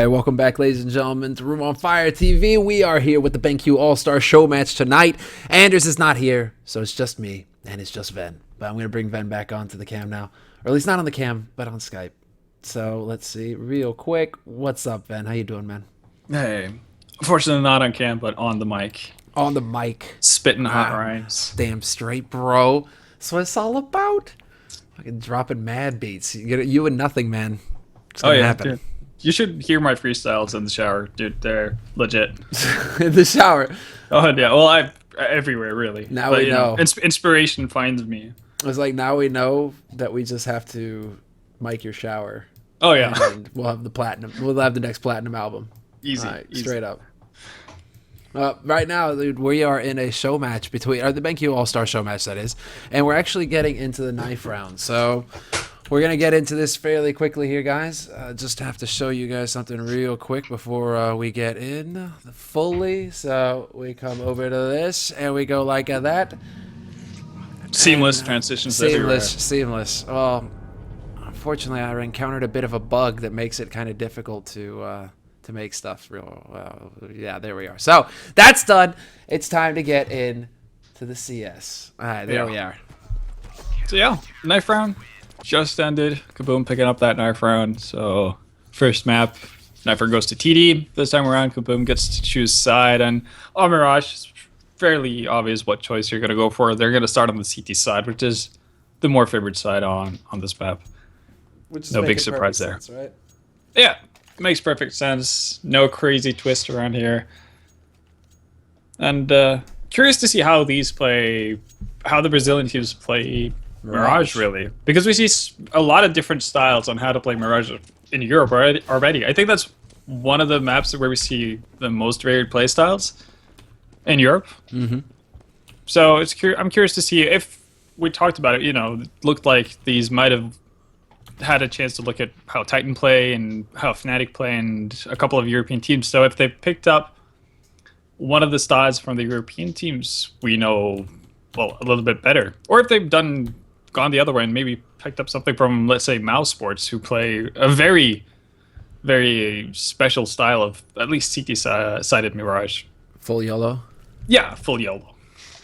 Alright, welcome back, ladies and gentlemen, to Room on Fire TV. We are here with the BenQ All-Star Showmatch tonight. Anders is not here, so it's just me, and it's just Ven. But I'm going to bring Ven back onto the cam now. Or at least not on the cam, but on Skype. So, let's see, real quick. What's up, Ven? How you doing, man? Hey. Unfortunately not on cam, but on the mic. On the mic. Spitting hot rhymes. Damn straight, bro. That's what it's all about. Fucking dropping mad beats. You and nothing, man. It's gonna happen. Dude. You should hear my freestyles in the shower, dude. They're legit. In the shower. Oh yeah. Well, I'm everywhere really. Now we know. Inspiration finds me. It's like now we know that we just have to mic your shower. Oh yeah. And we'll have the platinum. We'll have the next platinum album. Easy. Easy. Straight up. Right now, dude, we are in a show match between, or the BenQ All-Star show match, that is, and we're actually getting into the knife round. So we're going to get into this fairly quickly here, guys. Just have to show you guys something real quick before we get in fully. So we come over to this, and we go like that. Seamless transitions everywhere. Seamless. Well, unfortunately, I encountered a bit of a bug that makes it kind of difficult to make stuff real well. Yeah, there we are. So that's done. It's time to get in to the CS. All right, there we are. So yeah, knife round just ended. KaBuM picking up that knife round. So first map, knife round goes to TD. This time around, KaBuM gets to choose side, and on Mirage, it's fairly obvious what choice you're gonna go for. They're gonna start on the CT side, which is the more favored side on this map. Which is no big surprise there. Sense, right? Yeah. Makes perfect sense. No crazy twist around here. And curious to see how these play, how the Brazilian teams play Mirage, really. Because we see a lot of different styles on how to play Mirage in Europe already. I think that's one of the maps where we see the most varied play styles in Europe. Mm-hmm. So I'm curious to see if we talked about it, it looked like these might have had a chance to look at how Titan play and how Fnatic play and a couple of European teams. So if they picked up one of the styles from the European teams, we know, well, a little bit better. Or if they've gone the other way and maybe picked up something from, let's say, Mouse Sports, who play a very, very special style of at least CT-sided Mirage. Full YOLO? Yeah, full YOLO.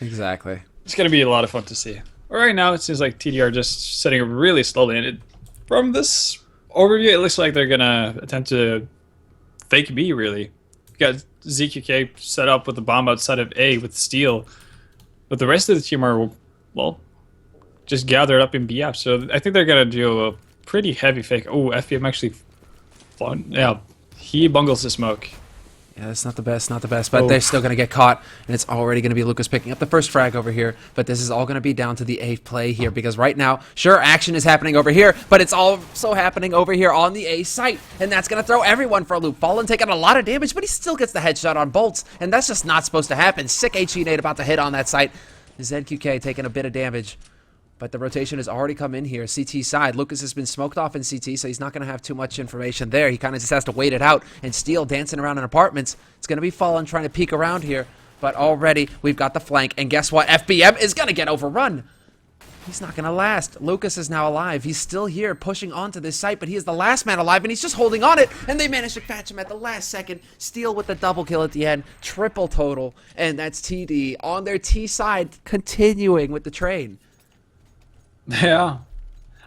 Exactly. It's going to be a lot of fun to see. Right now, it seems like TD are just setting up really slowly, and from this overview, it looks like they're going to attempt to fake B, really. You got ZQK set up with the bomb outside of A with Steel. But the rest of the team are, well, just gathered up in B app. So I think they're going to do a pretty heavy fake. Oh, FBM actually... Yeah, he bungles the smoke. Yeah, that's not the best, but they're still going to get caught, and it's already going to be Lucas picking up the first frag over here, but this is all going to be down to the A play here, because right now, sure, action is happening over here, but it's also happening over here on the A site, and that's going to throw everyone for a loop. Fallen taking a lot of damage, but he still gets the headshot on bolts, and that's just not supposed to happen. Sick HE nade about to hit on that site. ZQK taking a bit of damage. But the rotation has already come in here. CT side. Lucas has been smoked off in CT, so he's not going to have too much information there. He kind of just has to wait it out. And Steel dancing around in apartments. It's going to be Fallen trying to peek around here. But already we've got the flank. And guess what? FBM is going to get overrun. He's not going to last. Lucas is now alive. He's still here pushing onto this site, but he is the last man alive, and he's just holding on it. And they managed to catch him at the last second. Steel with the double kill at the end. Triple total. And that's TD on their T side, continuing with the train. Yeah.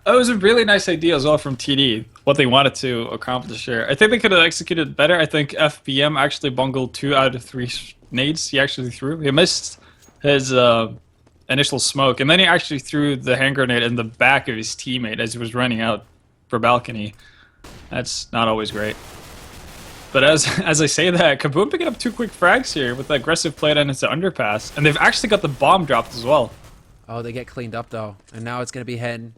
It was a really nice idea as well from TD, what they wanted to accomplish here. I think they could have executed better. I think FBM actually bungled 2 out of 3 nades he actually threw. He missed his initial smoke, and then he actually threw the hand grenade in the back of his teammate as he was running out for balcony. That's not always great. But as I say that, KaBuM picking up 2 quick frags here with the aggressive play down into underpass, and they've actually got the bomb dropped as well. Oh, they get cleaned up, though. And now it's going to be Hen.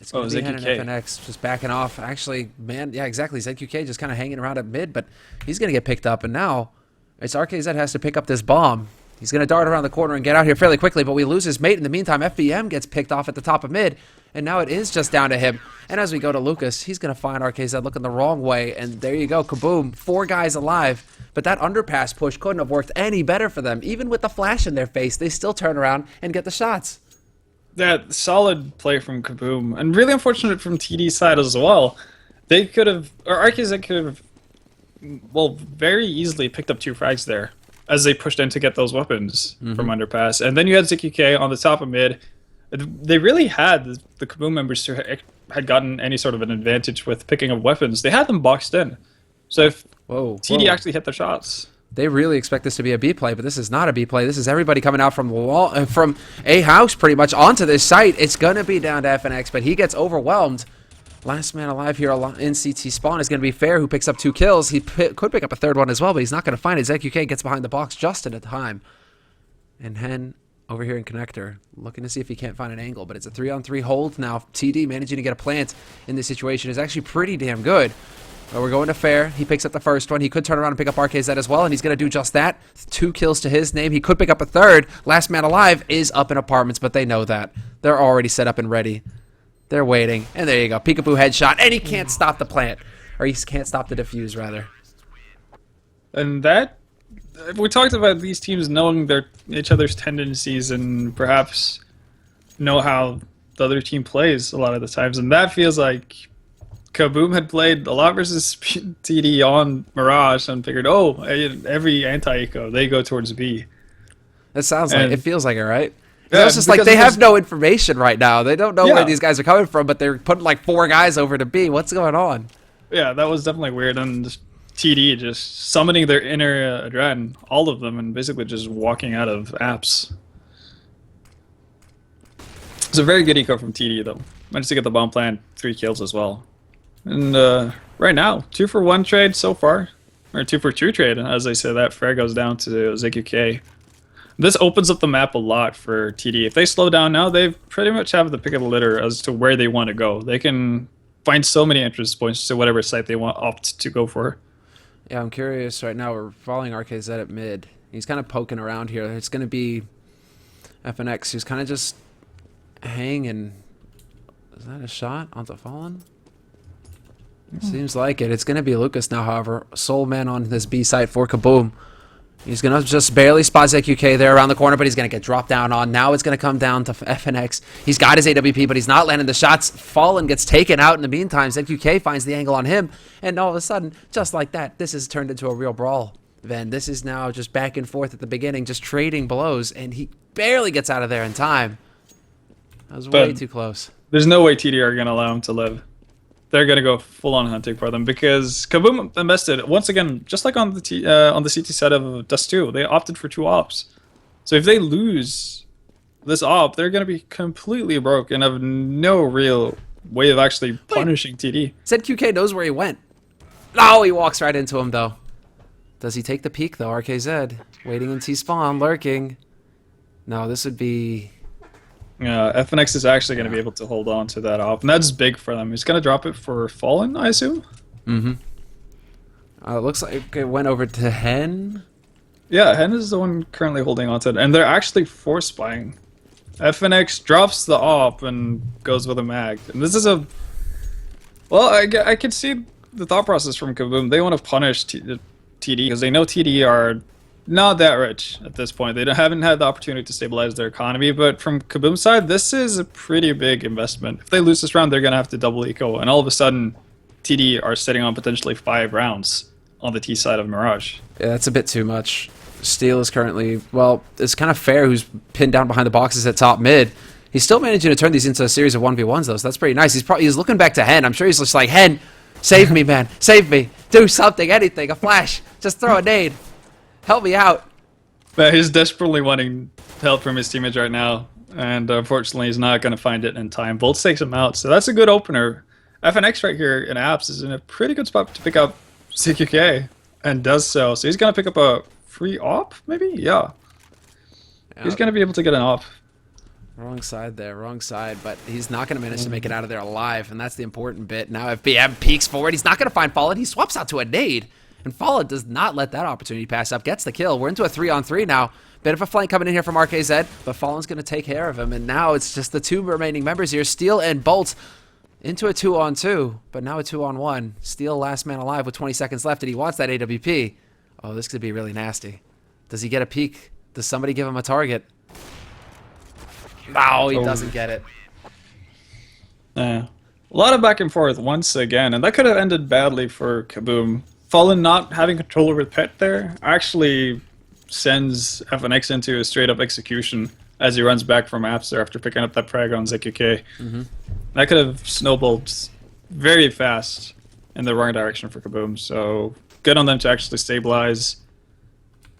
It's going to be Hen and FNX just backing off. Actually, man, yeah, exactly. ZQK just kind of hanging around at mid, but he's going to get picked up. And now it's RKZ has to pick up this bomb. He's going to dart around the corner and get out here fairly quickly, but we lose his mate. In the meantime, FBM gets picked off at the top of mid, and now it is just down to him. And as we go to Lucas, he's going to find RKZ looking the wrong way, and there you go, KaBuM, 4 guys alive. But that underpass push couldn't have worked any better for them. Even with the flash in their face, they still turn around and get the shots. That solid play from KaBuM, and really unfortunate from TD's side as well. They could have, or RKZ could have, well, very easily picked up 2 frags there as they pushed in to get those weapons from underpass. And then you had ZQK on the top of mid. They really had the KaBuM members who had gotten any sort of an advantage with picking up weapons. They had them boxed in. So if TD actually hit their shots. They really expect this to be a B play, but this is not a B play. This is everybody coming out from the wall, from a house pretty much onto this site. It's going to be down to FNX, but he gets overwhelmed. Last man alive here in CT spawn is going to be Fair, who picks up 2 kills. He could pick up a 3rd one as well, but he's not going to find it. ZQK gets behind the box just at a time. And Hen over here in connector, looking to see if he can't find an angle, but it's a 3-on-3 hold now. TD managing to get a plant in this situation is actually pretty damn good. But we're going to Fair. He picks up the 1st one. He could turn around and pick up RKZ as well, and he's going to do just that. 2 kills to his name. He could pick up a 3rd. Last man alive is up in apartments, but they know that. They're already set up and ready. They're waiting. And there you go. Peekaboo headshot. And he can't stop the plant. Or he can't stop the defuse, rather. And that... We talked about these teams knowing each other's tendencies and perhaps know how the other team plays a lot of the times. And that feels like KaBuM had played a lot versus TD on Mirage and figured, oh, every anti-eco, they go towards B. That sounds like... It feels like it, right? Yeah, it's just like they have no information right now. They don't know where these guys are coming from, but they're putting like 4 guys over to B. What's going on? Yeah, that was definitely weird. And TD just summoning their inner Adren, all of them, and basically just walking out of apps. It's a very good eco from TD, though. Managed to get the bomb plant, 3 kills as well. And right now, 2-for-1 trade so far. Or 2-for-2 trade, as I say that. Frag goes down to ZQK. This opens up the map a lot for TD. If they slow down now, they pretty much have the pick of the litter as to where they want to go. They can find so many entrance points to whatever site they want opt to go for. Yeah, I'm curious right now. We're following RKZ at mid. He's kind of poking around here. It's going to be FNX who's kind of just hanging. Is that a shot onto Fallen? Seems like it. It's going to be Lucas now, however. Sole man on this B site for KaBuM. He's going to just barely spot ZQK there around the corner, but he's going to get dropped down on. Now it's going to come down to FNX. He's got his AWP, but he's not landing the shots. Fallen gets taken out in the meantime. ZQK finds the angle on him, and all of a sudden, just like that, this has turned into a real brawl. Then this is now just back and forth at the beginning, just trading blows, and he barely gets out of there in time. That was way too close. There's no way TD are going to allow him to live. They're going to go full-on hunting for them because KaBuM invested, once again, just like on the CT side of Dust 2, they opted for 2 ops. So if they lose this op, they're going to be completely broke and have no real way of actually punishing TD. ZQK knows where he went. Oh, he walks right into him, though. Does he take the peek, though? RKZ, waiting in T-spawn, lurking. No, this would be... FNX is actually going to be able to hold on to that op, and that's big for them. He's going to drop it for Fallen, I assume? Mm-hmm. It looks like it went over to Hen. Yeah, Hen is the one currently holding on to it, and they're actually force spying. FNX drops the op and goes with a mag. And this is a... Well, I can see the thought process from KaBuM. They want to punish TD because they know TD are not that rich at this point. They haven't had the opportunity to stabilize their economy, but from KaBuM's side, this is a pretty big investment. If they lose this round, they're going to have to double eco, and all of a sudden, TD are sitting on potentially 5 rounds on the T side of Mirage. Yeah, that's a bit too much. Steel is currently, well, it's kind of Fair who's pinned down behind the boxes at top mid. He's still managing to turn these into a series of 1v1s, though, so that's pretty nice. He's looking back to Hen. I'm sure he's just like, Hen, save me, man. Save me. Do something, anything, a flash. Just throw a nade. Help me out. But he's desperately wanting help from his teammates right now, and unfortunately he's not going to find it in time. Bolts takes him out, so that's a good opener. FNX right here in apps is in a pretty good spot to pick up CQK, and does so. So he's going to pick up a free op, maybe? Yeah. He's going to be able to get an op. Wrong side there, wrong side, but he's not going to manage to make it out of there alive, and that's the important bit. Now FBM peeks forward. He's not going to find Fallen. He swaps out to a nade. And Fallen does not let that opportunity pass up. Gets the kill. We're into a 3-on-3 now. Bit of a flank coming in here from RKZ, but Fallen's going to take care of him. And now it's just the 2 remaining members here. Steel and Bolt into a 2-on-2, but now a 2-on-1. Steel last man alive with 20 seconds left, and he wants that AWP. Oh, this could be really nasty. Does he get a peek? Does somebody give him a target? No, he doesn't get it. A lot of back and forth once again, and that could have ended badly for KaBuM. Fallen not having control over the pet there actually sends FNX into a straight up execution as he runs back from Apster after picking up that frag on ZQK. That could have snowballed very fast in the wrong direction for KaBuM, so good on them to actually stabilize,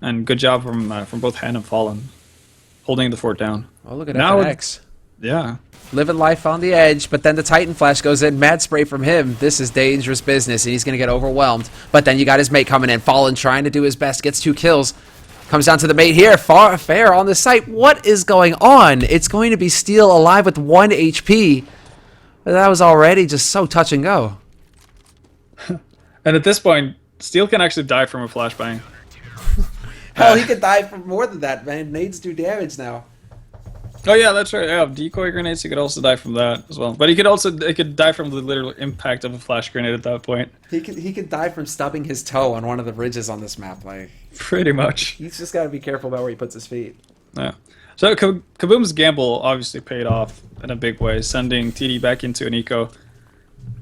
and good job from both Hen and Fallen, holding the fort down. Oh, look at FNX. Yeah. Living life on the edge, but then the Titan Flash goes in. Mad spray from him. This is dangerous business, and he's going to get overwhelmed. But then you got his mate coming in. Fallen trying to do his best. Gets 2 kills. Comes down to the mate here. Fair on the site. What is going on? It's going to be Steel alive with 1 HP. But that was already just so touch and go. And at this point, Steel can actually die from a flashbang. Hell, he could die from more than that, man. Nades do damage now. Oh yeah, that's right. Yeah, decoy grenades. He could also die from that as well. But he could also die from the literal impact of a flash grenade at that point. He could die from stubbing his toe on one of the ridges on this map. Like, pretty much. He's just got to be careful about where he puts his feet. Yeah. So KaBuM's gamble obviously paid off in a big way, sending TD back into an eco.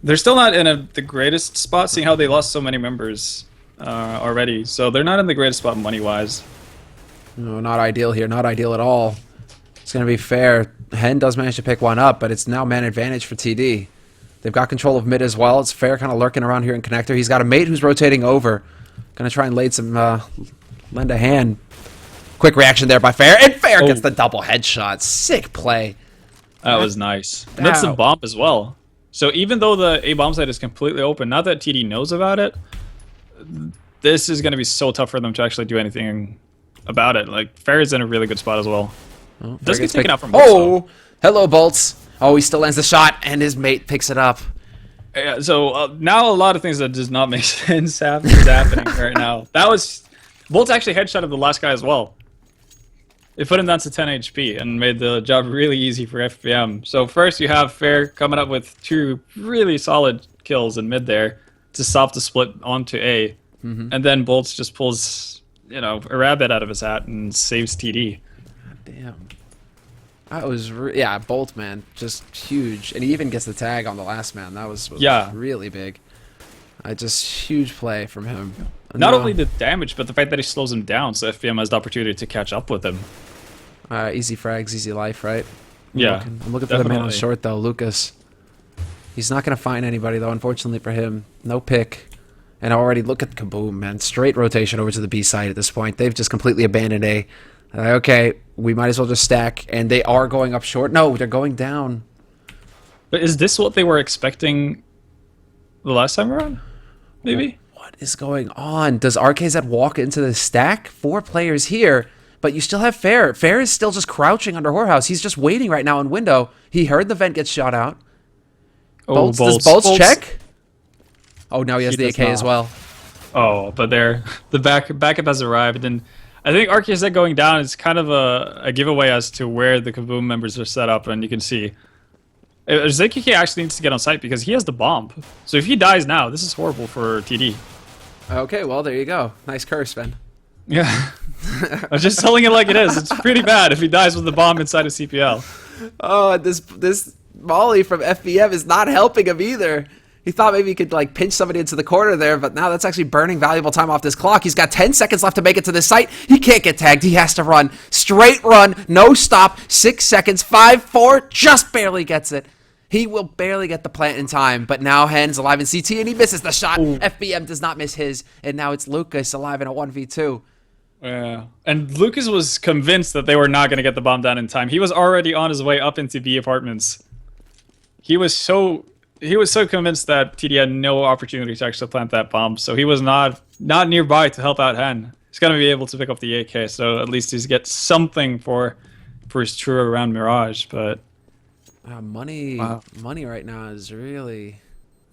They're still not in the greatest spot, seeing how they lost so many members already. So they're not in the greatest spot money-wise. No, not ideal here. Not ideal at all. It's going to be fair. Hen does manage to pick one up, but it's now man advantage for TD. They've got control of mid as well. It's fair kind of lurking around here in connector. He's got a mate who's rotating over. Going to try and lend a hand. Quick reaction there by Fair, and Fair gets the double headshot. Sick play. That was nice. And that's the bomb as well. So even though the A bomb site is completely open, not that TD knows about it, this is going to be so tough for them to actually do anything about it. Like, Fair is in a really good spot as well. Oh, does get taken out from Bolts, oh, hello, Bolts. Oh, he still lands the shot, and his mate picks it up. Yeah, so now a lot of things that does not make sense is happening right now. That was... Bolts actually headshotted the last guy as well. It put him down to 10 HP and made the job really easy for FBM. So first you have Fair coming up with 2 really solid kills in mid there to stop the split onto A. And then Bolts just pulls, you know, a rabbit out of his hat and saves TD. Damn. That was, yeah, Bolt, man. Just huge. And he even gets the tag on the last man. That was really big. Just huge play from him. Not only the damage, but the fact that he slows him down, so FBM has the opportunity to catch up with him. Easy frags, easy life, right? Yeah. I'm looking for the man on short, though, Lucas. He's not going to find anybody, though, unfortunately for him. No pick. And already look at KaBuM, man. Straight rotation over to the B side at this point. They've just completely abandoned A. Okay, we might as well just stack. And they are going up short. No, they're going down. But is this what they were expecting the last time around? Maybe? What is going on? Does RKZ walk into the stack? 4 players here, but you still have Fair. Fair is still just crouching under Whorehouse. He's just waiting right now in window. He heard the vent get shot out. Oh, Does Bolts check? Oh, now he has the AK as well. Oh, but there, the backup has arrived, and I think RKZ going down is kind of a giveaway as to where the KaBuM members are set up, and you can see ZKK actually needs to get on site because he has the bomb. So if he dies now, this is horrible for TD. Okay, well, there you go. Nice curse, Ben. Yeah. I'm just telling it like it is. It's pretty bad if he dies with the bomb inside of CPL. Oh, this Molly from FBM is not helping him either. He thought maybe he could like pinch somebody into the corner there, but now that's actually burning valuable time off this clock. He's got 10 seconds left to make it to this site. He can't get tagged. He has to run. Straight run, no stop, 6 seconds, 5, 4, just barely gets it. He will barely get the plant in time, but now Hen's alive in CT, and he misses the shot. Ooh. FBM does not miss his, and now it's Lucas alive in a 1v2. Yeah, and Lucas was convinced that they were not going to get the bomb down in time. He was already on his way up into B apartments. He was so convinced that TD had no opportunity to actually plant that bomb, so he was not nearby to help out Hen. He's going to be able to pick up the AK, so at least he's get something for his tour around Mirage, but... money right now is really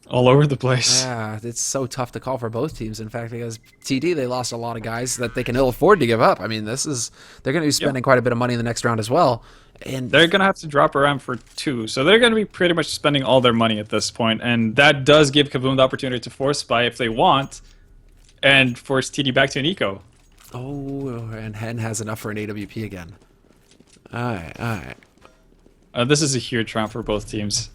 all over the place. Yeah, it's so tough to call for both teams. In fact, because TD, they lost a lot of guys that they can ill afford to give up. I mean, they're going to be spending quite a bit of money in the next round as well. And they're going to have to drop around for 2, so they're going to be pretty much spending all their money at this point, and that does give KaBuM the opportunity to force buy if they want, and force TD back to an eco. Oh, and Hen has enough for an AWP again. All right. This is a huge round for both teams.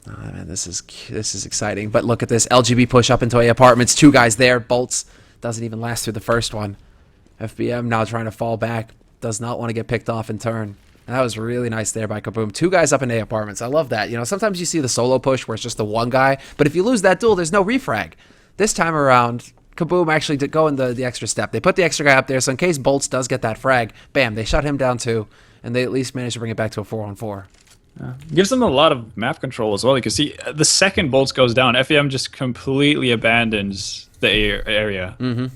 Oh, man, this is exciting. But look at this LGB push up into A apartments. 2 guys there. Bolts doesn't even last through the first one. FBM now trying to fall back. Does not want to get picked off in turn. And that was really nice there by KaBuM. 2 guys up in A apartments. I love that. You know, sometimes you see the solo push where it's just the one guy. But if you lose that duel, there's no refrag. This time around, KaBuM actually did go in the extra step. They put the extra guy up there, so in case Bolts does get that frag, bam, they shut him down too. And they at least managed to bring it back to a 4-on-4. Gives them a lot of map control as well. You can see the second Bolts goes down, FEM just completely abandons the area. Mm-hmm.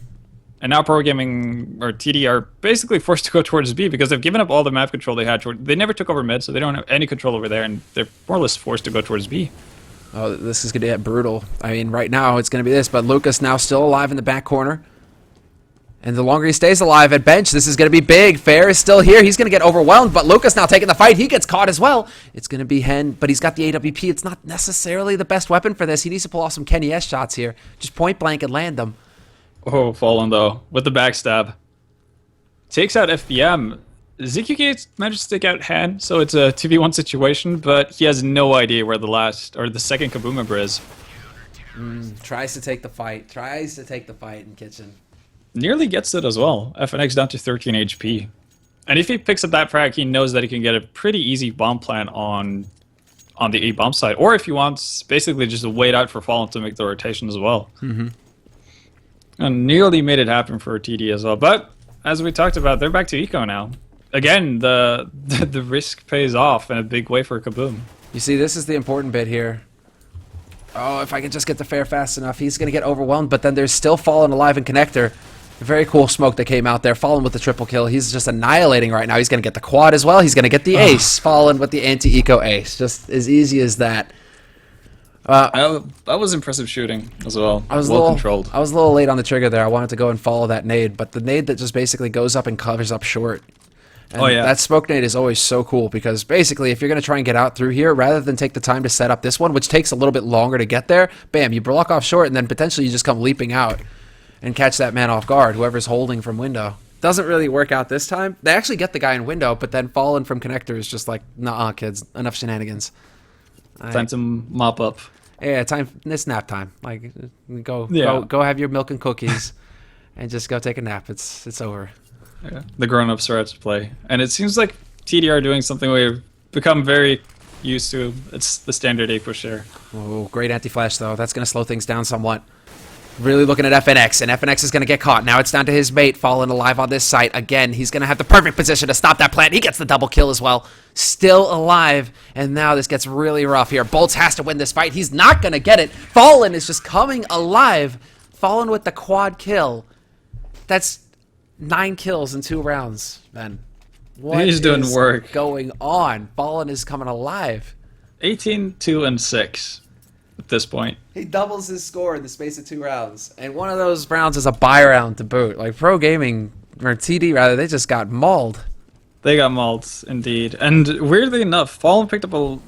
And now ProGaming or TD are basically forced to go towards B because they've given up all the map control they had. They never took over mid, so they don't have any control over there, and they're more or less forced to go towards B. Oh, this is going to get brutal. I mean, right now it's going to be this, but Lucas now still alive in the back corner. And the longer he stays alive at bench, this is going to be big. Fair is still here. He's going to get overwhelmed, but Lucas now taking the fight. He gets caught as well. It's going to be Hen, but he's got the AWP. It's not necessarily the best weapon for this. He needs to pull off some Kenny S shots here. Just point blank and land them. Oh, Fallen though, with the backstab. Takes out FBM. ZQK managed to take out Han, so it's a 2v1 situation, but he has no idea where the second KaBuM member is. Tries to take the fight. In kitchen. Nearly gets it as well. FNX down to 13 HP. And if he picks up that frag, he knows that he can get a pretty easy bomb plant on the A bomb side. Or if he wants, basically just to wait out for Fallen to make the rotation as well. Mm-hmm. And nearly made it happen for TD as well. But as we talked about, they're back to eco now. Again, the risk pays off in a big way for KaBuM. You see, this is the important bit here. Oh, if I can just get the fair fast enough, he's going to get overwhelmed. But then there's still Fallen alive in connector. A very cool smoke that came out there. Fallen with the triple kill. He's just annihilating right now. He's going to get the quad as well. He's going to get the ace. Fallen with the anti-eco ace. Just as easy as that. That was impressive shooting as well. Well controlled. I was a little late on the trigger there. I wanted to go and follow that nade. But the nade that just basically goes up and covers up short. And that smoke nade is always so cool because basically if you're going to try and get out through here, rather than take the time to set up this one, which takes a little bit longer to get there, bam, you block off short and then potentially you just come leaping out and catch that man off guard, whoever's holding from window. Doesn't really work out this time. They actually get the guy in window, but then Fallen from connector is just like, nah, kids, enough shenanigans. Time to mop up. Yeah, it's nap time. Like, go have your milk and cookies and just go take a nap. It's over. Yeah, the grown-ups are out to play. And it seems like TD are doing something we've become very used to. It's the standard A push there. Oh, great anti-flash, though. That's going to slow things down somewhat. Really looking at FNX, and FNX is going to get caught. Now it's down to his mate, Fallen alive on this site. Again, he's going to have the perfect position to stop that plant. He gets the double kill as well. Still alive, and now this gets really rough here. Bolts has to win this fight. He's not going to get it. Fallen is just coming alive. Fallen with the quad kill. That's 9 kills in 2 rounds, man. What He's doing work. Going on? Fallen is coming alive. 18, 2, and 6 at this point. He doubles his score in the space of 2 rounds. And one of those rounds is a buy round to boot. Like ProGaming, or TD rather, they just got mauled. They got mauled, indeed. And weirdly enough, Fallen picked up a lot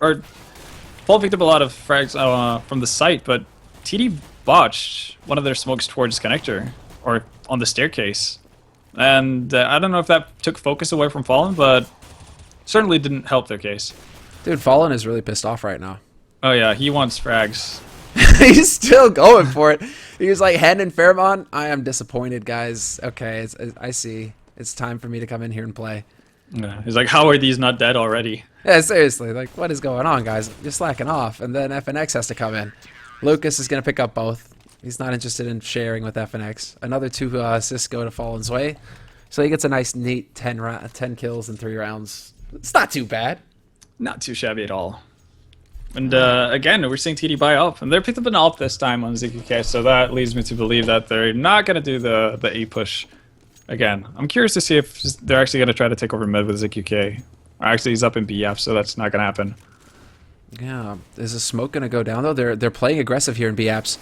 of frags from the site, but TD botched one of their smokes towards connector, or on the staircase. And I don't know if that took focus away from Fallen, but certainly didn't help their case. Dude, Fallen is really pissed off right now. Oh yeah, he wants frags. He's still going for it. He was like, Hen and Fairmont, I am disappointed, guys. Okay, I see. It's time for me to come in here and play. Yeah, he's like, how are these not dead already? Yeah, seriously. Like, what is going on, guys? You're slacking off. And then FNX has to come in. Lucas is going to pick up both. He's not interested in sharing with FNX. Another 2 assists go to Fallen's way. So he gets a nice, neat 10 kills in 3 rounds. It's not too bad. Not too shabby at all. And again, we're seeing TD buy up. And they're picked up an AWP this time on ZQK, so that leads me to believe that they're not going to do the A push again. I'm curious to see if they're actually going to try to take over mid with ZQK. Actually, he's up in BF, so that's not going to happen. Yeah, is the smoke going to go down, though? They're playing aggressive here in BFs.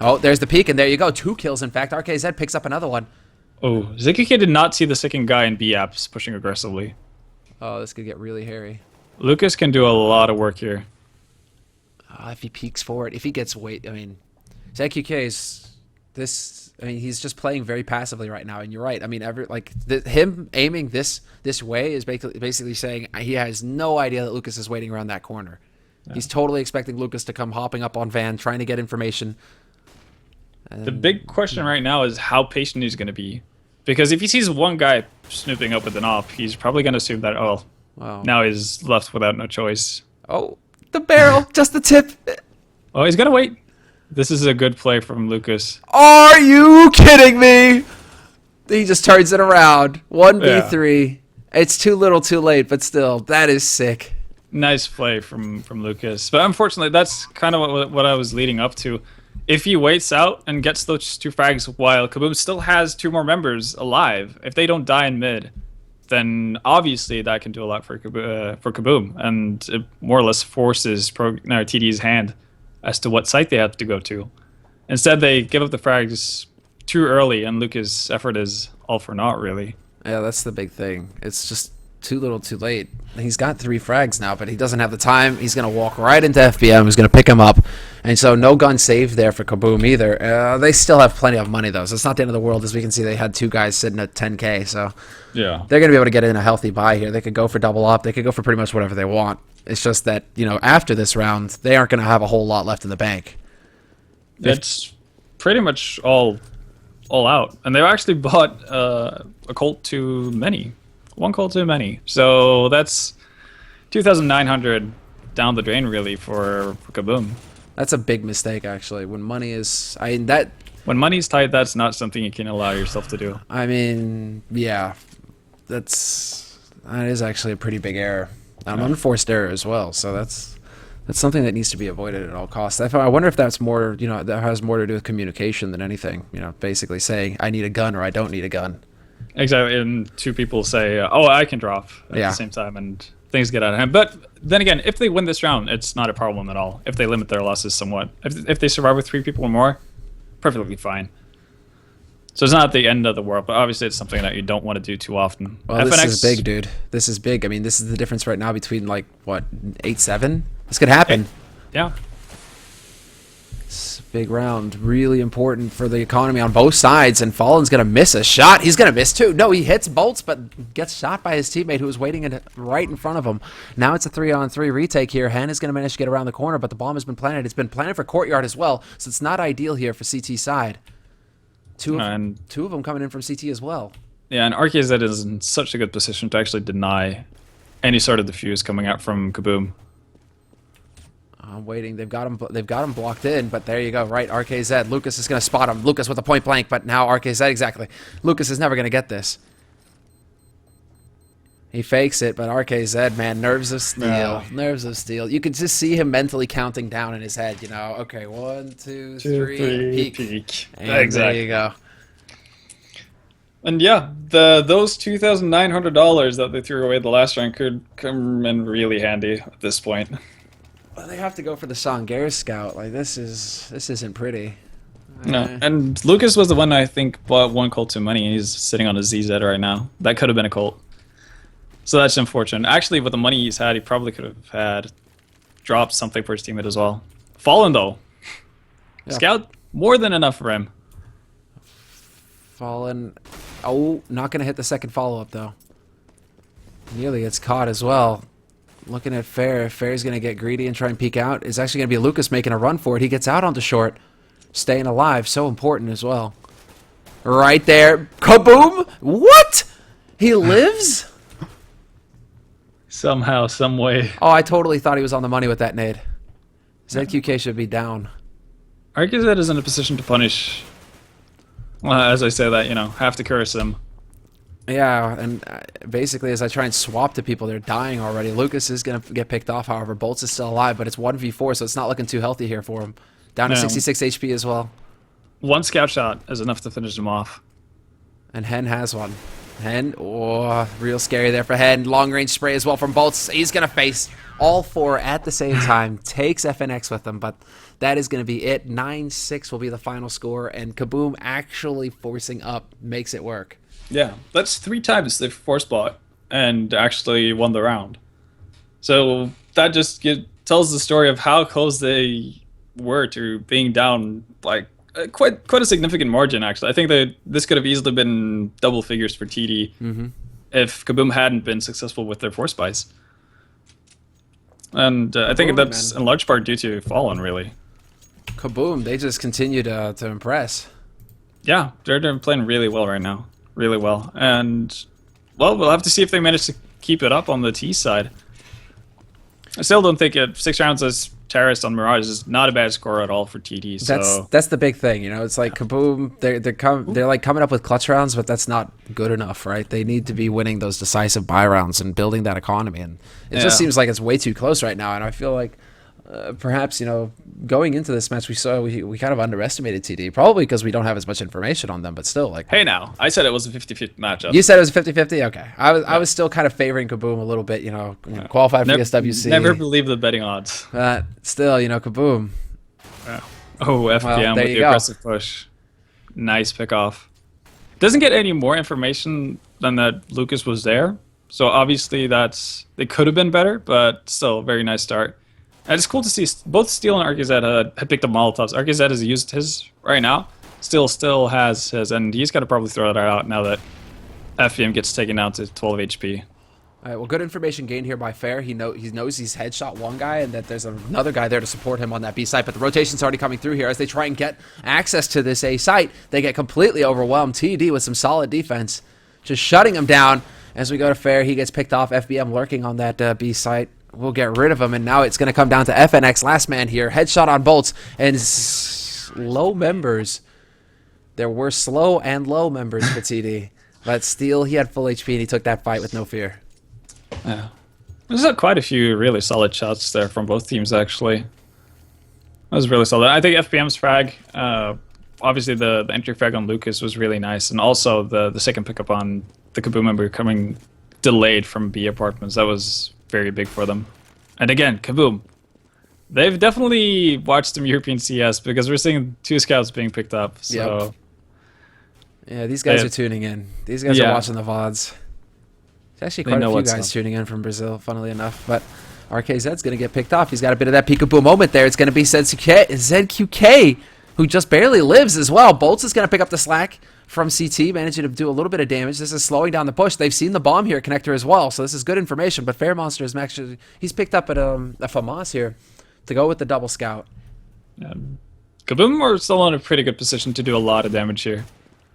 Oh, there's the peak, and there you go. 2 kills, in fact. RKZ picks up another one. Oh, ZQK did not see the second guy in B apps pushing aggressively. Oh, this could get really hairy. Lucas can do a lot of work here. If he peeks forward, if he gets weight, I mean, ZQK is this. I mean, he's just playing very passively right now, and you're right. I mean, him aiming this way is basically saying he has no idea that Lucas is waiting around that corner. He's totally expecting Lucas to come hopping up on Van, trying to get information. The big question right now is how patient he's going to be. Because if he sees one guy snooping up with an op, he's probably going to assume that, now he's left without no choice. Oh, the barrel, just the tip. Oh, he's going to wait. This is a good play from Lucas. Are you kidding me? He just turns it around. 1v3. It's too little too late, but still, that is sick. Nice play from Lucas. But unfortunately, that's kind of what I was leading up to. If he waits out and gets those 2 frags while KaBuM still has 2 more members alive, if they don't die in mid, then obviously that can do a lot for KaBuM, and it more or less forces TD's hand as to what site they have to go to. Instead, they give up the frags too early, and Lucas' effort is all for naught, really. Yeah, that's the big thing. It's just too little too late. He's got 3 frags now, but he doesn't have the time. He's going to walk right into FBM. He's going to pick him up. And so no gun saved there for KaBuM either. They still have plenty of money, though, so it's not the end of the world. As we can see, they had 2 guys sitting at 10K, so yeah, they're going to be able to get in a healthy buy here. They could go for double up. They could go for pretty much whatever they want. It's just that, after this round, they aren't going to have a whole lot left in the bank. It's pretty much all out. And they've actually bought a Colt too many. 1 Colt too many. So that's 2,900 down the drain, really, for KaBuM. That's a big mistake, actually. When money is... When money's tight, that's not something you can allow yourself to do. I mean, yeah. That is actually a pretty big error. An unforced error as well. So that's something that needs to be avoided at all costs. I wonder if that's more, that has more to do with communication than anything. Basically saying, I need a gun or I don't need a gun. Exactly, and 2 people say, I can drop at the same time, and things get out of hand. But then again, if they win this round, it's not a problem at all. If they limit their losses somewhat. If they survive with 3 people or more, perfectly fine. So it's not the end of the world, but obviously it's something that you don't want to do too often. Well, this is big, dude. This is big. I mean, this is the difference right now between, 8-7? This could happen. Yeah. It's a big round. Really important for the economy on both sides, and Fallen's going to miss a shot. He's going to miss, too. No, he hits bolts, but gets shot by his teammate who was waiting right in front of him. Now it's a 3-on-3 retake here. Hen is going to manage to get around the corner, but the bomb has been planted. It's been planted for Courtyard as well, so it's not ideal here for CT side. Two of them coming in from CT as well. Yeah, and RKZ is in such a good position to actually deny any sort of defuse coming out from KaBuM. I'm waiting. They've got him blocked in, but there you go. Right, RKZ. Lucas is going to spot him. Lucas with a point blank, but now RKZ exactly. Lucas is never going to get this. He fakes it, but RKZ, man, nerves of steel. Yeah. Nerves of steel. You could just see him mentally counting down in his head, Okay, 1, 2, 3, peek. And exactly. there you go. And yeah, those $2,900 that they threw away the last round could come in really handy at this point. Well, they have to go for the Sangare Scout. This isn't pretty. No, and Lucas was the one I think bought 1 Colt too many, and he's sitting on a ZZ right now. That could have been a Colt. So that's unfortunate. Actually, with the money he's had, he probably could have dropped something for his teammate as well. Fallen, though. Yeah. Scout, more than enough for him. Fallen. Oh, not going to hit the second follow-up, though. Nearly gets caught as well. Looking at Fair. Fair's going to get greedy and try and peek out. It's actually going to be Lucas making a run for it. He gets out onto short. Staying alive. So important as well. Right there. KaBuM? What? He lives? Somehow, some way. Oh, I totally thought he was on the money with that nade. ZQK should be down. RKZ is in a position to punish. Well, as I say that, have to curse him. Yeah, and basically as I try and swap to people, they're dying already. Lucas is going to get picked off, however. Bolts is still alive, but it's 1v4, so it's not looking too healthy here for him. Down to 66 HP as well. 1 scout shot is enough to finish him off. And Hen has one. Hen, real scary there for Hen. Long range spray as well from Bolts. He's going to face all 4 at the same time. Takes FNX with him, but that is going to be it. 9-6 will be the final score, and KaBuM actually forcing up makes it work. Yeah, that's 3 times they've force bought and actually won the round. So that just tells the story of how close they were to being down, quite a significant margin, actually. I think that this could have easily been double figures for TD if KaBuM hadn't been successful with their force buys. And I think KaBuM, that's man. in large part due to Fallen, really. KaBuM, they just continue to impress. Yeah, they're playing really well right now. Really well. And, well, we'll have to see if they manage to keep it up on the T side. I still don't think 6 rounds as Terrorist on Mirage is not a bad score at all for TD. So That's the big thing, you know. It's like KaBuM, they're like coming up with clutch rounds, but that's not good enough, right? They need to be winning those decisive buy rounds and building that economy, and it just seems like it's way too close right now. And I feel like perhaps, you know, going into this match, we kind of underestimated TD, probably because we don't have as much information on them, but still, like, hey, now I said it was a 50-50 matchup. you said it was 50-50? Okay. I was still kind of favoring KaBuM a little bit, you know, qualified for the SWC. Never believe the betting odds. But still, you know, KaBuM. Oh, FPM with the aggressive push. Nice pick off. Doesn't get any more information than that Lucas was there. So obviously they could have been better, but still, very nice start. And it's cool to see both Steel and RKZ had picked up Molotovs. RKZ has used his right now. Steel still has his, and he's got to probably throw that out now that FPM gets taken down to 12 HP. All right, well, good information gained here by Fair. He knows he's headshot one guy and that there's another guy there to support him on that B site, but the rotation's already coming through here as they try and get access to this A site. They get completely overwhelmed. TD with some solid defense, just shutting him down. As we go to Fair, he gets picked off. FBM lurking on that B site. We'll get rid of him, and now it's going to come down to FNX, last man here. Headshot on bolts, and slow members. There were slow and low members for TD. But Steel, he had full HP, and he took that fight with no fear. Yeah. There's quite a few really solid shots there from both teams, actually. That was really solid. I think FPM's frag, obviously the entry frag on Lucas was really nice, and also the second pickup on the KaBuM member coming delayed from B apartments. That was very big for them. And again, KaBuM. They've definitely watched some European CS because we're seeing 2 scouts being picked up. So Yep. Yeah, these guys are tuning in. These guys are watching the VODs. There's actually quite a few guys tuning in from Brazil, funnily enough. But RKZ's going to get picked off. He's got a bit of that peekaboo moment there. It's going to be ZQK, who just barely lives as well. Bolts is going to pick up the slack from CT, managing to do a little bit of damage. This is slowing down the push. They've seen the bomb here, connector as well, so this is good information. But Fair Monster is actually, he's picked up at a FAMAS here to go with the double scout. KaBuM are still in a pretty good position to do a lot of damage here.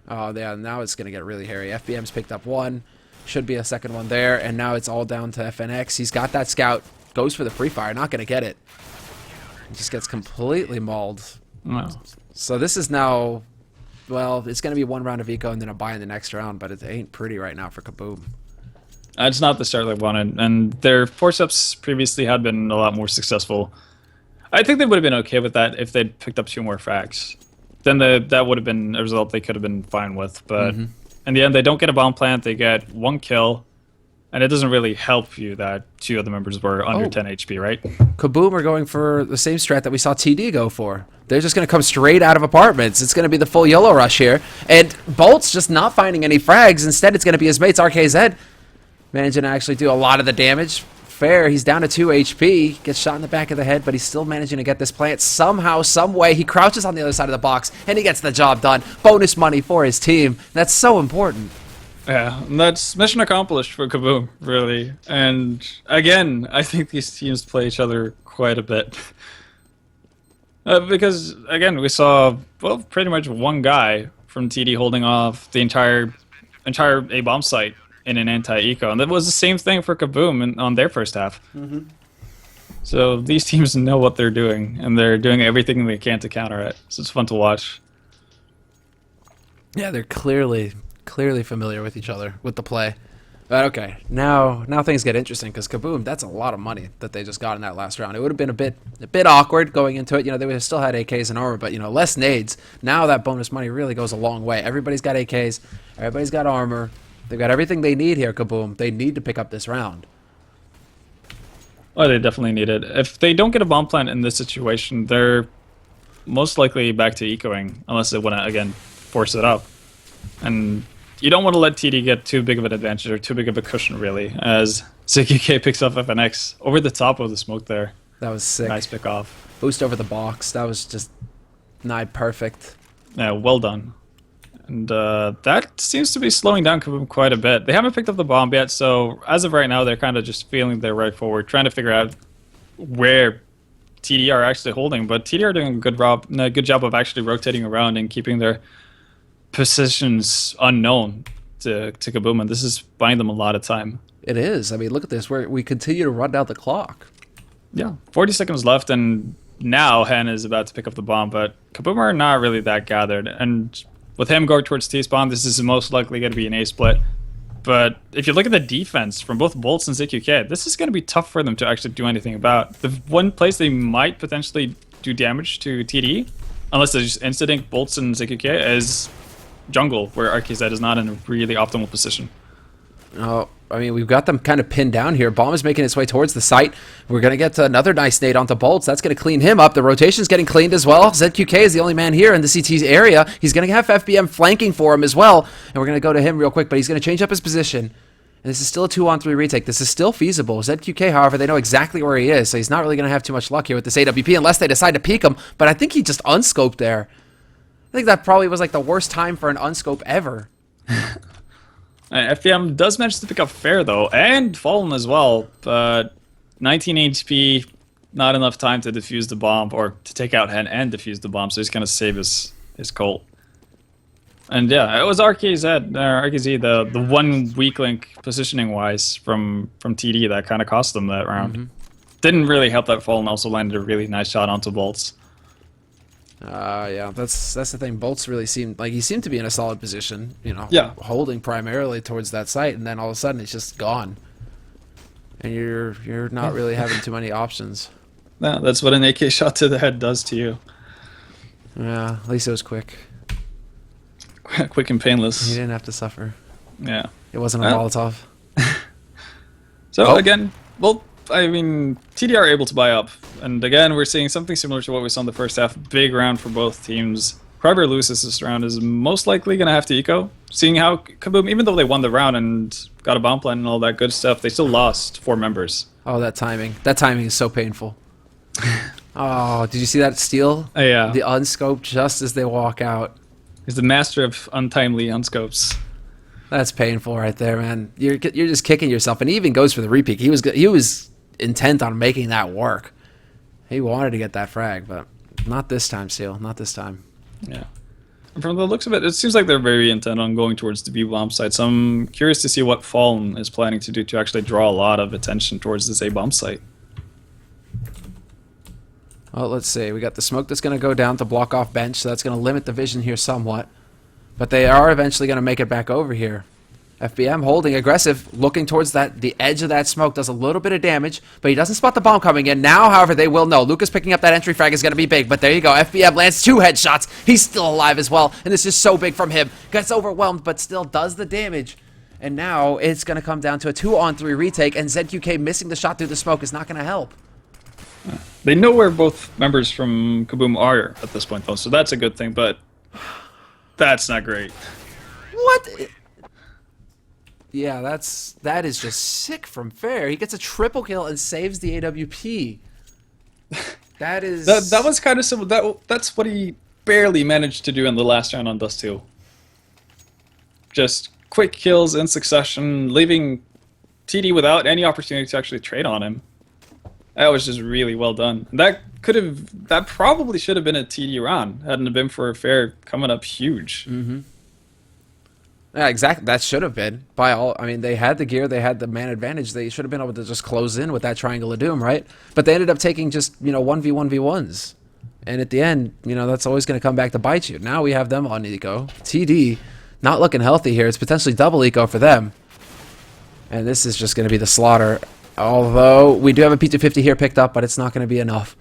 Oh, yeah, now it's going to get really hairy. FBM's picked up one. Should be a second one there, and now it's all down to FNX. He's got that scout. Goes for the free fire. Not going to get it. He just gets completely mauled. Wow. So this is now, well, it's going to be 1 round of eco and then a buy in the next round, but it ain't pretty right now for KaBuM. It's not the start they wanted, and their force-ups previously had been a lot more successful. I think they would have been okay with that if they'd picked up 2 more frags. Then that would have been a result they could have been fine with, but in the end, they don't get a bomb plant, they get 1 kill, and it doesn't really help you that 2 other members were under 10 HP, right? KaBuM are going for the same strat that we saw TD go for. They're just going to come straight out of apartments. It's going to be the full yellow rush here, and Bolt's just not finding any frags. Instead, it's going to be his mates, RKZ, managing to actually do a lot of the damage. Fair, he's down to 2 HP, gets shot in the back of the head, but he's still managing to get this plant somehow, some way. He crouches on the other side of the box, and he gets the job done. Bonus money for his team. That's so important. Yeah, and that's mission accomplished for KaBuM, really. And again, I think these teams play each other quite a bit. Because, again, we saw, well, pretty much 1 guy from TD holding off the entire A-bomb site in an anti-eco, and that was the same thing for KaBuM on their first half. So these teams know what they're doing, and they're doing everything they can to counter it. So it's fun to watch. Yeah, they're clearly familiar with each other, with the play. But okay, now things get interesting because KaBuM, that's a lot of money that they just got in that last round. It would have been a bit awkward going into it. You know, they would have still had AKs and armor, but you know, less nades. Now that bonus money really goes a long way. Everybody's got AKs, everybody's got armor. They've got everything they need here, KaBuM. They need to pick up this round. Oh, they definitely need it. If they don't get a bomb plant in this situation, they're most likely back to ecoing, unless they want to, again, force it up. And you don't want to let TD get too big of an advantage or too big of a cushion, really, as ZQK picks up FNX over the top of the smoke there. That was sick. Nice pick off. Boost over the box. That was just nigh perfect. Yeah, well done. And that seems to be slowing down KaBuM quite a bit. They haven't picked up the bomb yet, so as of right now, they're kind of just feeling their right forward, trying to figure out where TD are actually holding, but TD are doing a good job of actually rotating around and keeping their positions unknown to KaBuM, and this is buying them a lot of time. It is. I mean, look at this. We continue to run down the clock. Yeah, 40 seconds left, and now Hen is about to pick up the bomb, but KaBuM are not really that gathered, and with him going towards T-spawn, this is most likely going to be an A split. But if you look at the defense from both Bolts and ZQK, this is going to be tough for them to actually do anything about. The one place they might potentially do damage to TD, unless they just insta-dink Bolts and ZQK, is jungle, where RKZ is not in a really optimal position. Oh, I mean, we've got them kind of pinned down here. Bomb is making its way towards the site. We're going to get another nice nade onto Bolts. That's going to clean him up. The rotation's getting cleaned as well. ZQK is the only man here in the CT area. He's going to have FBM flanking for him as well. And we're going to go to him real quick, but he's going to change up his position. And this is still a 2-on-3 retake. This is still feasible. ZQK, however, they know exactly where he is, so he's not really going to have too much luck here with this AWP unless they decide to peek him. But I think he just unscoped there. I think that probably was like the worst time for an unscope ever. FBM does manage to pick up Fair, though, and Fallen as well, but 19 HP, not enough time to defuse the bomb, or to take out Hen and defuse the bomb, so he's going to save his Colt. And yeah, it was RKZ, the one weak link positioning-wise from TD that kind of cost them that round. Didn't really help that Fallen also landed a really nice shot onto Bolts. Yeah, that's the thing. Bolts really seemed like he seemed to be in a solid position, you know, holding primarily towards that site, and then all of a sudden it's just gone, and you're not really having too many options. No, that's what an AK shot to the head does to you. Yeah, at least it was quick. Quick and painless. He didn't have to suffer. Yeah, it wasn't a Molotov. So again, well, I mean, TD are able to buy up. And again, we're seeing something similar to what we saw in the first half. Big round for both teams. Whoever loses this round is most likely going to have to eco. Seeing how KaBuM, even though they won the round and got a bomb plan and all that good stuff, they still lost 4 members. Oh, that timing. That timing is so painful. Oh, did you see that steal? Yeah. The unscope just as they walk out. He's the master of untimely unscopes. That's painful right there, man. You're just kicking yourself. And he even goes for the repeat. He was intent on making that work. He wanted to get that frag, but not this time, Seal. Not this time. Yeah. And from the looks of it, it seems like they're very intent on going towards the B-bomb site. So I'm curious to see what Fallen is planning to do to actually draw a lot of attention towards this A-bomb site. Well, let's see. We got the smoke that's going to go down to block off bench, so that's going to limit the vision here somewhat. But they are eventually going to make it back over here. FBM holding aggressive, looking towards the edge of that smoke, does a little bit of damage, but he doesn't spot the bomb coming in. Now, however, they will know. Lucas picking up that entry frag is going to be big, but there you go. FBM lands 2 headshots. He's still alive as well, and this is so big from him. Gets overwhelmed, but still does the damage. And now it's going to come down to a 2-on-3 retake, and ZQK missing the shot through the smoke is not going to help. They know where both members from KaBuM are at this point, though, so that's a good thing, but that's not great. What? Yeah, that is just sick from Fair. He gets a triple kill and saves the AWP. That is... That was kind of simple. That's what he barely managed to do in the last round on Dust 2. Just quick kills in succession, leaving TD without any opportunity to actually trade on him. That was just really well done. That probably should have been a TD round, hadn't it been for Fair coming up huge. Yeah, exactly. That should have been. I mean, they had the gear, they had the man advantage. They should have been able to just close in with that triangle of doom, right? But they ended up taking just, 1v1v1s. And at the end, that's always going to come back to bite you. Now we have them on eco. TD, not looking healthy here. It's potentially double eco for them. And this is just going to be the slaughter. Although, we do have a P250 here picked up, but it's not going to be enough.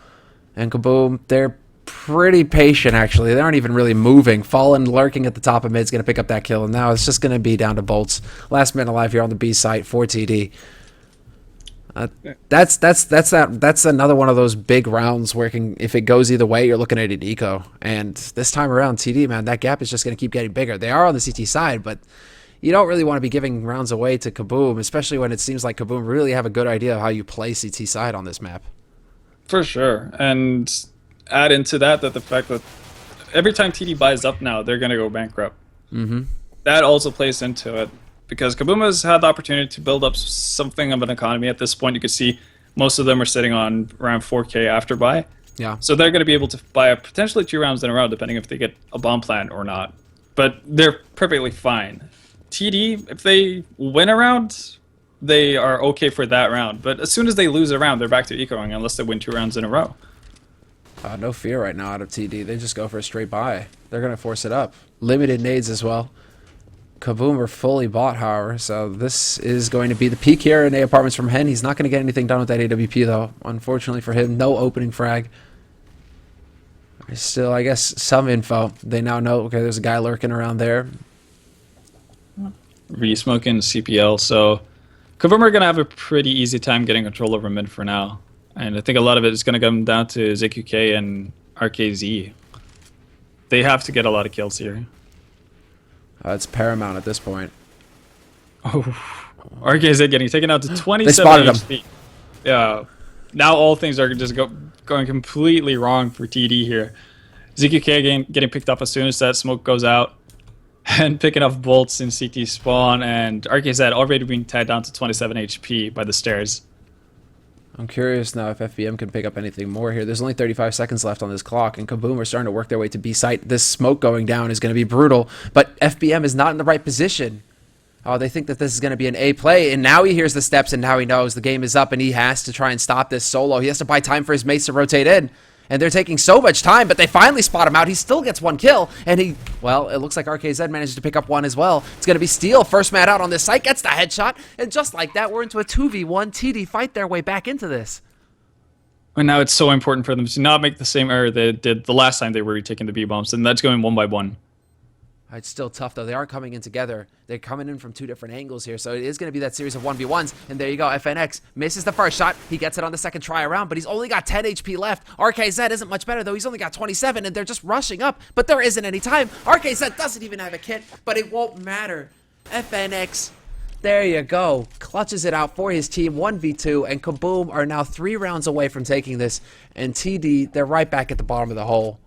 And KaBuM, they're pretty patient, actually. They aren't even really moving. Fallen lurking at the top of mid is going to pick up that kill, and now it's just going to be down to Bolts. Last man alive here on the B site for TD. That's another one of those big rounds where if it goes either way, you're looking at an eco. And this time around, TD, man, that gap is just going to keep getting bigger. They are on the CT side, but you don't really want to be giving rounds away to KaBuM, especially when it seems like KaBuM really have a good idea of how you play CT side on this map. For sure, and add into that the fact that every time TD buys up now, they're going to go bankrupt. That also plays into it, because KaBuM has had the opportunity to build up something of an economy at this point. You could see Most of them are sitting on around 4K after buy. Yeah. So they're going to be able to buy potentially 2 rounds in a row, depending if they get a bomb plant or not. But they're perfectly fine. TD, if they win a round, they are okay for that round. But as soon as they lose a round, they're back to ecoing unless they win 2 rounds in a row. No fear right now out of TD. They just go for a straight buy. They're going to force it up. Limited nades as well. KaBuM are fully bought, however, so this is going to be the peak here in A Apartments from Hen. He's not going to get anything done with that AWP, though. Unfortunately for him, no opening frag. Still, I guess, some info. They now know, okay, there's a guy lurking around there. Re-smoking CPL, so KaBuM are going to have a pretty easy time getting control over mid for now. And I think a lot of it is going to come down to ZQK and RKZ. They have to get a lot of kills here. It's paramount at this point. Oh, RKZ getting taken out to 27 They spotted HP. him. Yeah. Now all things are just going completely wrong for TD here. ZQK getting picked up as soon as that smoke goes out. And picking up bolts in CT spawn. And RKZ already being tied down to 27 HP by the stairs. I'm curious now if FBM can pick up anything more here. There's only 35 seconds left on this clock, and KaBuM are starting to work their way to B site. This smoke going down is going to be brutal, but FBM is not in the right position. Oh, they think that this is going to be an A play, and now he hears the steps, and now he knows the game is up, and he has to try and stop this solo. He has to buy time for his mates to rotate in, and they're taking so much time, but they finally spot him out. He still gets 1 kill, and well, it looks like RKZ managed to pick up 1 as well. It's going to be Steel, first man out on this site, gets the headshot, and just like that, we're into a 2v1. TD fight their way back into this. And now it's so important for them to not make the same error they did the last time they were retaking the B bombs, and that's going 1 by 1. It's still tough, though. They are coming in together. They're coming in from 2 different angles here, so it is going to be that series of 1v1s. And there you go. FNX misses the first shot. He gets it on the second try around, but he's only got 10 HP left. RKZ isn't much better, though. He's only got 27, and they're just rushing up, but there isn't any time. RKZ doesn't even have a kit, but it won't matter. FNX, there you go. Clutches it out for his team, 1v2, and KaBuM are now 3 rounds away from taking this. And TD, they're right back at the bottom of the hole.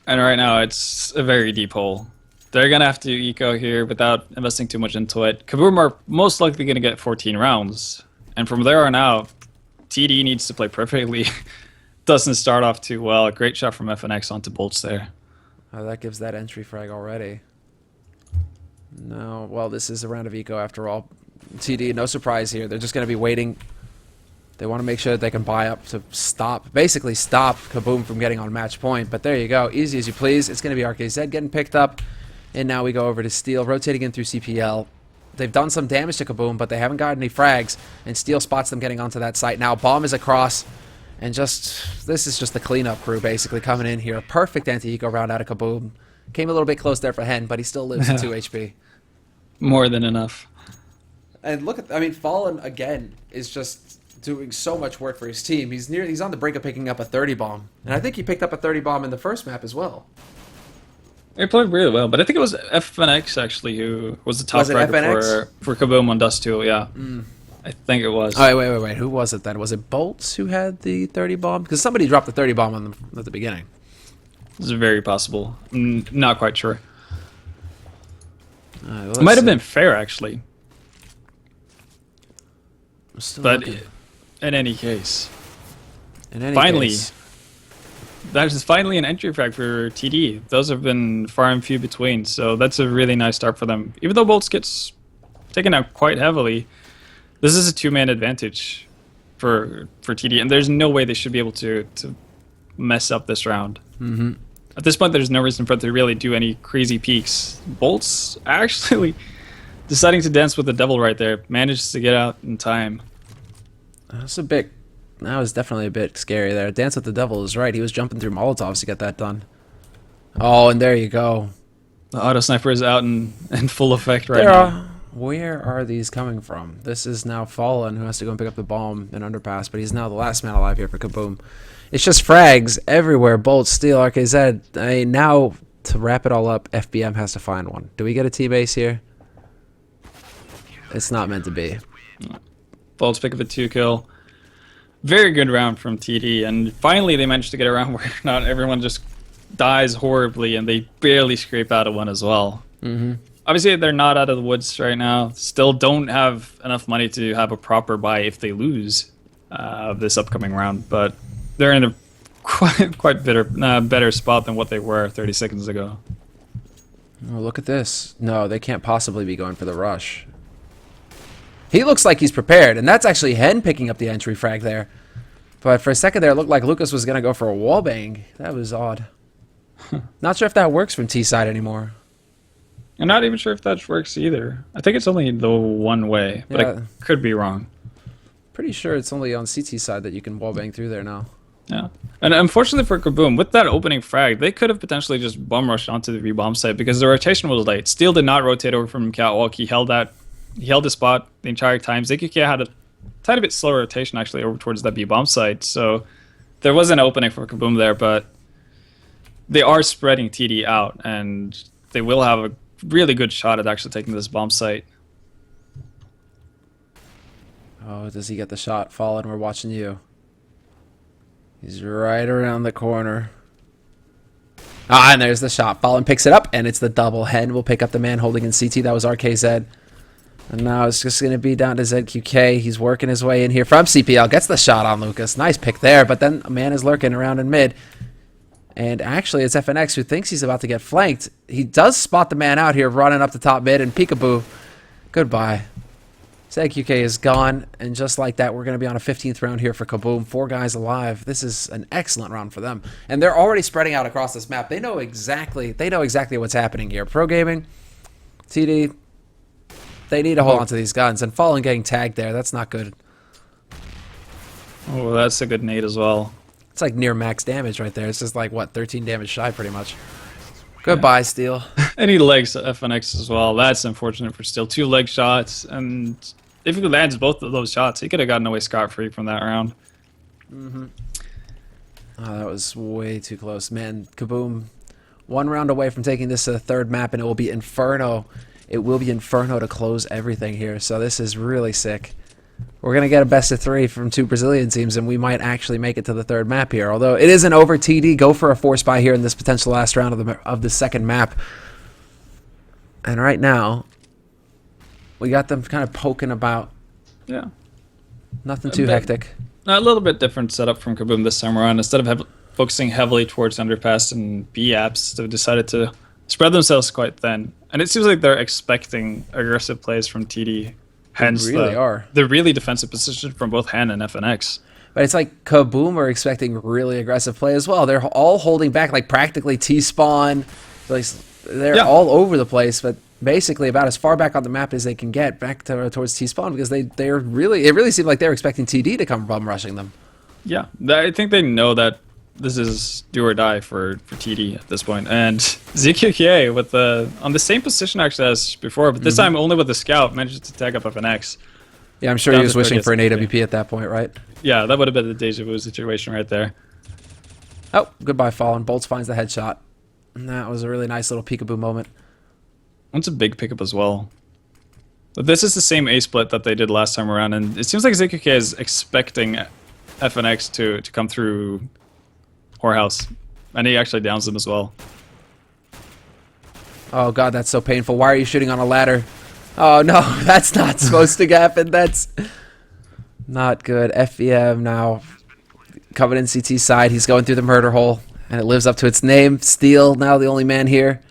And right now, it's a very deep hole. They're going to have to eco here without investing too much into it. KaBuM are most likely going to get 14 rounds. And from there on out, TD needs to play perfectly. Doesn't start off too well. A great shot from FNX onto bolts there. That gives that entry frag already. No, well, this is a round of eco after all. TD, no surprise here. They're just going to be waiting. They want to make sure that they can buy up to basically stop KaBuM from getting on match point. But there you go. Easy as you please. It's going to be RKZ getting picked up. And now we go over to Steel, rotating in through CPL. They've done some damage to KaBuM, but they haven't got any frags. And Steel spots them getting onto that site. Now bomb is across. And this is just the cleanup crew basically coming in here. Perfect anti-eco round out of KaBuM. Came a little bit close there for Hen, but he still lives at 2 HP. More than enough. And look at, I mean, Fallen again is just doing so much work for his team. He's on the brink of picking up a 30 bomb. And I think he picked up a 30 bomb in the first map as well. He played really well, but I think it was FNX actually who was the top fragger for KaBuM on Dust 2, yeah. I think it was. Oh, wait. Who was it then? Was it Bolts who had the 30 bomb? Because somebody dropped the 30 bomb on them at the beginning. It's very possible. Not quite sure. It might have been Fair, actually. But in any case, finally, that is finally an entry frag for TD. Those have been far and few between, so that's a really nice start for them. Even though Bolts gets taken out quite heavily, this is a 2-man advantage for TD, and there's no way they should be able to mess up this round. At this point, there's no reason for them to really do any crazy peaks. Bolts actually deciding to dance with the devil right there. Managed to get out in time. That was definitely a bit scary there. Dance with the devil is right. He was jumping through Molotovs to get that done. Oh, and there you go. The auto sniper is out in full effect right now. Where are these coming from? This is now Fallen, who has to go and pick up the bomb in underpass, but he's now the last man alive here for KaBuM. It's just frags everywhere. Bolts, Steel, RKZ. I mean, now, to wrap it all up, FBM has to find one. Do we get a T-base here? It's not meant to be. Bolts pick up a 2-kill. Very good round from TD, and finally they managed to get a round where not everyone just dies horribly, and they barely scrape out of one as well. Obviously, they're not out of the woods right now. Still don't have enough money to have a proper buy if they lose this upcoming round. But they're in a quite better spot than what they were 30 seconds ago. Oh, look at this. No, they can't possibly be going for the rush. He looks like he's prepared, and that's actually Hen picking up the entry frag there. But for a second there, it looked like Lucas was going to go for a wallbang. That was odd. Not sure if that works from T-side anymore. I'm not even sure if that works either. I think it's only the one way, but Yeah. I could be wrong. Pretty sure it's only on CT side that you can wallbang through there now. Yeah. And unfortunately for KaBuM, with that opening frag, they could have potentially just bum rushed onto the V-bomb site because the rotation was late. Steel did not rotate over from Catwalk. He held the spot the entire time. ZQK had a tiny bit slower rotation actually over towards that B-bomb site. So there was an opening for KaBuM there, but they are spreading TD out, and they will have a really good shot at actually taking this bomb site. Oh, does he get the shot? Fallen, we're watching you. He's right around the corner. Ah, and there's the shot. Fallen picks it up, and it's the double. Hen will pick up the man holding in CT. That was RKZ. And now it's just going to be down to ZQK. He's working his way in here from CPL. Gets the shot on Lucas. Nice pick there, but then a man is lurking around in mid. And actually, it's FNX who thinks he's about to get flanked. He does spot the man out here running up the top mid, and peekaboo. Goodbye. ZQK is gone, and just like that, we're going to be on a 15th round here for KaBuM. 4 guys alive. This is an excellent round for them. And they're already spreading out across this map. They know exactly what's happening here. ProGaming.TD, they need to hold on to these guns. And Fallen getting tagged there, that's not good. Oh, that's a good nade as well. It's like near max damage right there. It's just like, what, 13 damage shy pretty much. Goodbye, Steel. And he legs FNX as well. That's unfortunate for Steel. 2 leg shots, and if he lands both of those shots, he could have gotten away scot-free from that round. Mm-hmm. Oh, that was way too close. Man, KaBuM, 1 round away from taking this to the 3rd map, and it will be Inferno. It will be Inferno to close everything here, so this is really sick. We're going to get a best of 3 from 2 Brazilian teams, and we might actually make it to the 3rd map here. Although it isn't over, TD. Go for a 4-spy here in this potential last round of the 2nd map. And right now, we got them kind of poking about. Yeah. Nothing too hectic. A little bit different setup from KaBuM this time around. Instead of focusing heavily towards underpass and B apps, they've decided to spread themselves quite thin. And it seems like they're expecting aggressive plays from TD. Hence, they really are. The really defensive position from both Hen and FNX. But it's like KaBuM are expecting really aggressive play as well. They're all holding back, like practically T-spawn. Like, they're all over the place, but basically about as far back on the map as they can get back towards T-spawn, because it really seemed like they're expecting TD to come bum rushing them. Yeah, I think they know that this is do or die for TD at this point. And ZQK with on the same position actually as before, but this time only with the scout, managed to tag up FNX. Yeah, I'm sure he was wishing for an AWP at that point, right? Yeah, that would have been the deja vu situation right there. Oh, goodbye, Fallen. Bolts finds the headshot. And that was a really nice little peekaboo moment. That's a big pickup as well. But this is the same A split that they did last time around, and it seems like ZQK is expecting FNX to come through Whorehouse, and he actually downs them as well. Oh god, that's so painful. Why are you shooting on a ladder? Oh no, that's not supposed to happen. That's not good. FVM now coming in CT side. He's going through the murder hole, and it lives up to its name. Steel now the only man here.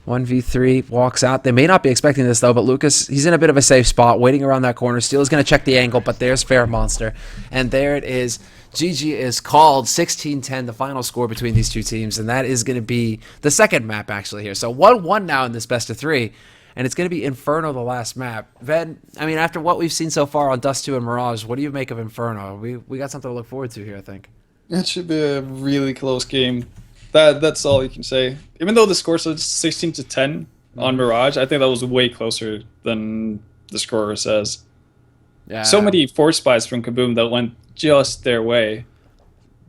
1v3 walks out. They may not be expecting this though, but Lucas, he's in a bit of a safe spot, waiting around that corner. Steel is going to check the angle, but there's Fair Monster, and there it is. GG is called. 16-10, the final score between these two teams, and that is going to be the second map actually here. So 1-1 now in this best of 3, and it's going to be Inferno, the last map. Ben, I mean, after what we've seen so far on Dust 2 and Mirage, what do you make of Inferno? We got something to look forward to here, I think. It should be a really close game. That's all you can say. Even though the score says 16-10 on Mirage, I think that was way closer than the scorer says. Yeah. So many force spies from KaBuM that went just their way.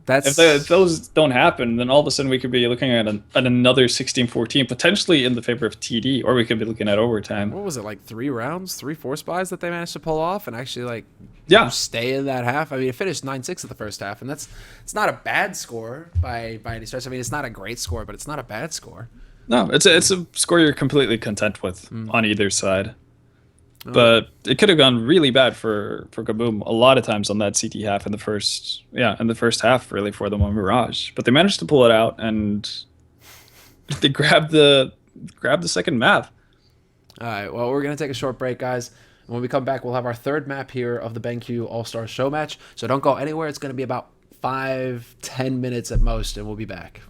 If those don't happen, then all of a sudden we could be looking at another 16-14, potentially in the favor of TD, or we could be looking at overtime. What was it, like 3 rounds, 3 force spies that they managed to pull off and actually like stay in that half? I mean, it finished 9-6 at the first half, and it's not a bad score by any stretch. I mean, it's not a great score, but it's not a bad score. No, it's a score you're completely content with on either side. Oh, But it could have gone really bad for KaBuM a lot of times on that CT half in the first half really for them on Mirage. But they managed to pull it out and they grabbed the second map. all right. Well, we're gonna take a short break, guys. When we come back, we'll have our third map here of the BenQ All-Star Showmatch. So don't go anywhere. It's gonna be about 5-10 minutes at most, and we'll be back.